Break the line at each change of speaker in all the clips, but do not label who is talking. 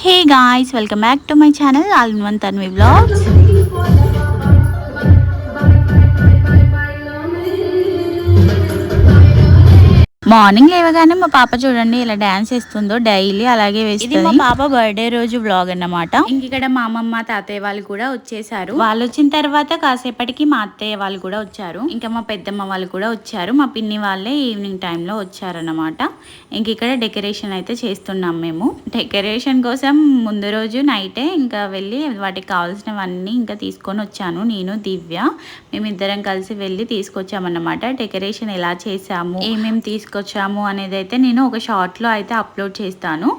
Hey guys, welcome back to my channel All in One Tanvi Vlogs. Morning లేవగానే మా పాప చూడండి ఇలా డాన్స్ చేస్తుందో డైలీ అలాగే వేస్తుంది. ఇది మా పాప బర్త్డే రోజు వ్లాగ్ అన్నమాట. ఇంక ఇక్కడ మా అమ్మమ్మ తాతయ్య వాళ్ళు కూడా వచ్చేసారు. వాళ్ళు వచ్చిన తర్వాత కాసేపటికి మా అత్తయ్య వాళ్ళు కూడా వచ్చారు. ఇంకా మా పెద్దమ్మ వాళ్ళు కూడా వచ్చారు. మా పిన్ని వాళ్ళే ఈవినింగ్ టైంలో వచ్చారన్నమాట. ఇంక ఇక్కడ డెకరేషన్ అయితే చేస్తున్నాం మేము. డెకరేషన్ కోసం ముందు రోజు నైటే ఇంకా వెళ్ళి వాటికి కావాల్సినవన్నీ ఇంకా తీసుకొని వచ్చాను. నేను దివ్య మేమిద్దరం కలిసి వెళ్ళి తీసుకొచ్చామన్నమాట. డెకరేషన్ ఎలా చేసాము, ఏమేమి తీసుకొచ్చాము అనేది అయితే నేను ఒక షార్ట్లో అయితే అప్లోడ్ చేస్తాను.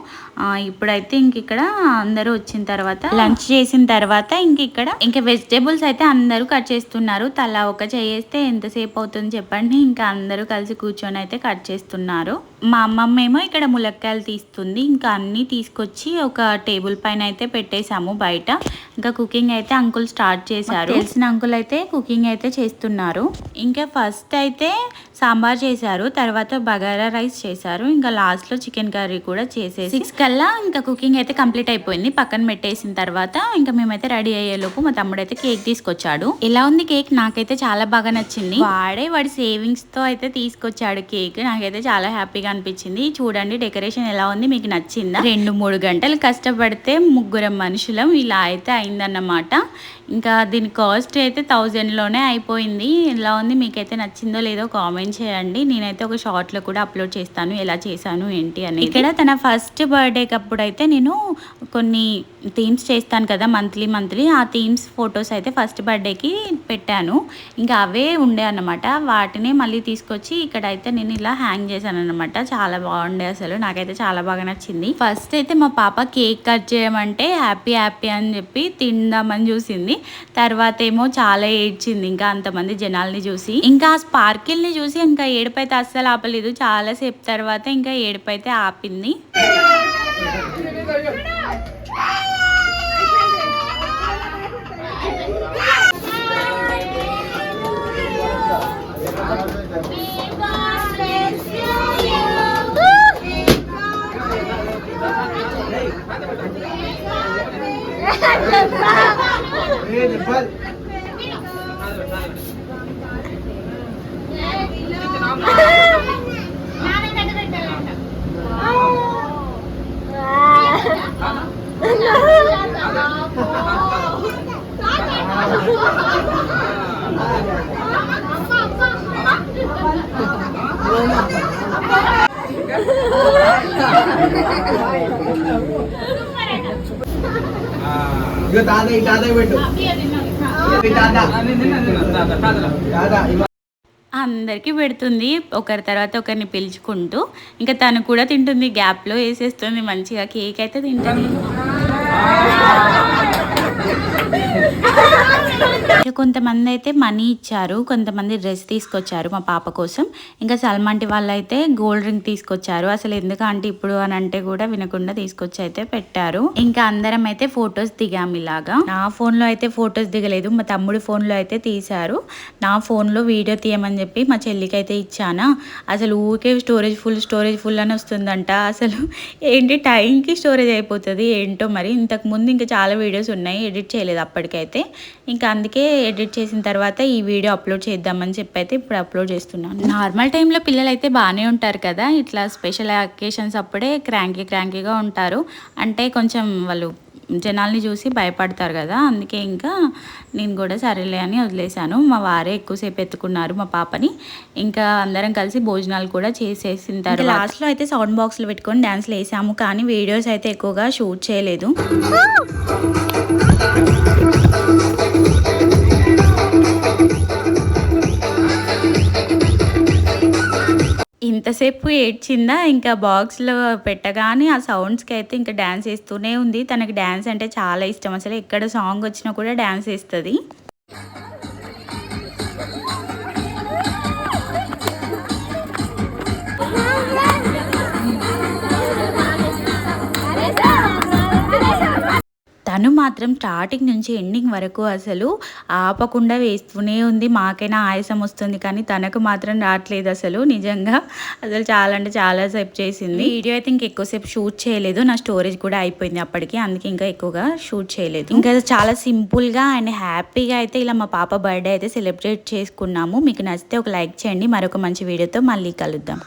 ఇప్పుడైతే ఇంక ఇక్కడ అందరూ వచ్చిన తర్వాత లంచ్ చేసిన తర్వాత ఇంకా వెజిటేబుల్స్ అయితే అందరూ కట్ చేస్తున్నారు. తలా ఒక చేస్తే ఎంతసేపు అవుతుంది చెప్పండి. ఇంకా అందరూ కలిసి కూర్చొని అయితే కట్ చేస్తున్నారు. మా అమ్మమ్మ ఏమో ఇక్కడ ములక్కాయలు తీస్తుంది. ఇంకా అన్నీ తీసుకొచ్చి ఒక టేబుల్ పైన అయితే పెట్టేశాము బయట. ఇంకా కుకింగ్ అయితే అంకుల్ స్టార్ట్ చేశారు. తెలిసిన అంకుల్ అయితే కుకింగ్ అయితే చేస్తున్నారు. ఇంకా ఫస్ట్ అయితే సాంబార్ చేశారు, తర్వాత బగారా రైస్ చేశారు, ఇంకా లాస్ట్లో చికెన్ కర్రీ కూడా చేసేసి 6 కల్లా ఇంకా కుకింగ్ అయితే కంప్లీట్ అయిపోయింది. పక్కన పెట్టేసిన తర్వాత ఇంకా మేమైతే రెడీ అయ్యేలోపు మా తమ్ముడు అయితే కేక్ తీసుకొచ్చాడు. ఎలా ఉంది కేక్? నాకైతే చాలా బాగా నచ్చింది. వాడి సేవింగ్స్ తో అయితే తీసుకొచ్చాడు కేక్. నాకైతే చాలా హ్యాపీగా అనిపించింది. చూడండి డెకరేషన్ ఎలా ఉంది, మీకు నచ్చిందా? 2-3 గంటలు కష్టపడితే ముగ్గురం మనుషులం ఇలా అయితే అయిందన్నమాట. ఇంకా దీని కాస్ట్ అయితే 1000లోనే అయిపోయింది. ఎలా ఉంది, మీకైతే నచ్చిందో లేదో కామెంట్ చేయండి. నేనైతే ఒక షార్ట్లో కూడా అప్లోడ్ చేస్తాను ఎలా చేశాను ఏంటి అని. ఇక్కడ తన ఫస్ట్ బర్త్డేకి అప్పుడు అయితే నేను కొన్ని థీమ్స్ చేస్తాను కదా మంత్లీ ఆ థీమ్స్ ఫొటోస్ అయితే ఫస్ట్ బర్త్డేకి పెట్టాను. ఇంకా అవే ఉండే అన్నమాట. వాటిని మళ్ళీ తీసుకొచ్చి ఇక్కడైతే నేను ఇలా హ్యాంగ్ చేశాను అనమాట. చాలా బాగుండే, అసలు నాకైతే చాలా బాగా నచ్చింది. ఫస్ట్ అయితే మా పాప కేక్ కట్ చేయమంటే హ్యాపీ అని చెప్పి తిందామని చూసింది. తర్వాత ఏమో చాలా ఏడ్చింది ఇంకా అంతమంది జనాల్ని చూసి. ఇంకా ఆ స్పార్కిల్ని చూసి ఇంకా ఏడుపైతే అస్సలు ఆపలేదు. చాలాసేపు తర్వాత ఇంకా ఏడుపైతే ఆపింది. అందరికీ పెడుతుంది ఒకరి తర్వాత ఒకరిని పిలుచుకుంటూ. ఇంకా తను కూడా తింటుంది, గ్యాప్లో వేసేస్తుంది మంచిగా. కేక్ అయితే తింటుంది. కొంతమంది అయితే మనీ ఇచ్చారు, కొంతమంది డ్రెస్ తీసుకొచ్చారు మా పాప కోసం. ఇంకా సల్మాంటి వాళ్ళు అయితే గోల్డ్ రింగ్ తీసుకొచ్చారు. అసలు ఎందుకంటే ఇప్పుడు అని అంటే కూడా వినకుండా తీసుకొచ్చి అయితే పెట్టారు. ఇంకా అందరం అయితే ఫొటోస్ దిగాము ఇలాగా. నా ఫోన్లో అయితే ఫొటోస్ దిగలేదు, మా తమ్ముడి ఫోన్లో అయితే తీశారు. నా ఫోన్లో వీడియో తీయమని చెప్పి మా చెల్లికి అయితే ఇచ్చానా. అసలు ఊరికే స్టోరేజ్ ఫుల్ అని వస్తుందంట. అసలు ఏంటి టైంకి స్టోరేజ్ అయిపోతుంది ఏంటో మరి. ఇంతకుముందు ఇంకా చాలా వీడియోస్ ఉన్నాయి, ఎడిట్ చేయలేదు అప్పటికైతే. ఇంకా అందుకే ఎడిట్ చేసిన తర్వాత ఈ వీడియో అప్లోడ్ చేద్దామని చెప్పి అయితే ఇప్పుడు అప్లోడ్ చేస్తున్నాను. నార్మల్ టైంలో పిల్లలు అయితే బాగానే ఉంటారు కదా, ఇట్లా స్పెషల్ అకేషన్స్ అప్పుడే క్రాంకీగా ఉంటారు. అంటే కొంచెం వాళ్ళు జనాల్ని చూసి భయపడతారు కదా, అందుకే ఇంకా నేను కూడా సరేలే అని వదిలేశాను. మా వారే ఎక్కువసేపు ఎత్తుకున్నారు మా పాపని. ఇంకా అందరం కలిసి భోజనాలు కూడా చేసేసిన తర్వాత లాస్ట్లో అయితే సౌండ్ బాక్స్లో పెట్టుకొని డ్యాన్స్లు వేసాము. కానీ వీడియోస్ అయితే ఎక్కువగా షూట్ చేయలేదు. ఇంతసేపు ఏడ్చిందా, ఇంకా బాక్స్లో పెట్టగానే ఆ సౌండ్స్కి అయితే ఇంకా డ్యాన్స్ వేస్తూనే ఉంది. తనకి డ్యాన్స్ అంటే చాలా ఇష్టం. అసలు ఎక్కడ సాంగ్ వచ్చినా కూడా డ్యాన్స్ వేస్తుంది. తను మాత్రం స్టార్టింగ్ నుంచి ఎండింగ్ వరకు అసలు ఆపకుండా వేస్తూనే ఉంది. మాకైనా ఆయాసం వస్తుంది కానీ తనకు మాత్రం రావట్లేదు అసలు. నిజంగా అసలు చాలా అంటే చాలా సేపు చేసింది. వీడియో అయితే ఇంకెక్కువసేపు షూట్ చేయలేదు, నా స్టోరేజ్ కూడా అయిపోయింది అప్పటికి, అందుకే ఇంకా ఎక్కువగా షూట్ చేయలేదు. ఇంకా చాలా సింపుల్గా అండ్ హ్యాపీగా అయితే ఇలా మా పాప బర్త్డే అయితే సెలబ్రేట్ చేసుకున్నాము. మీకు నచ్చితే ఒక లైక్ చేయండి. మరొక మంచి వీడియోతో మళ్ళీ కలుద్దాం.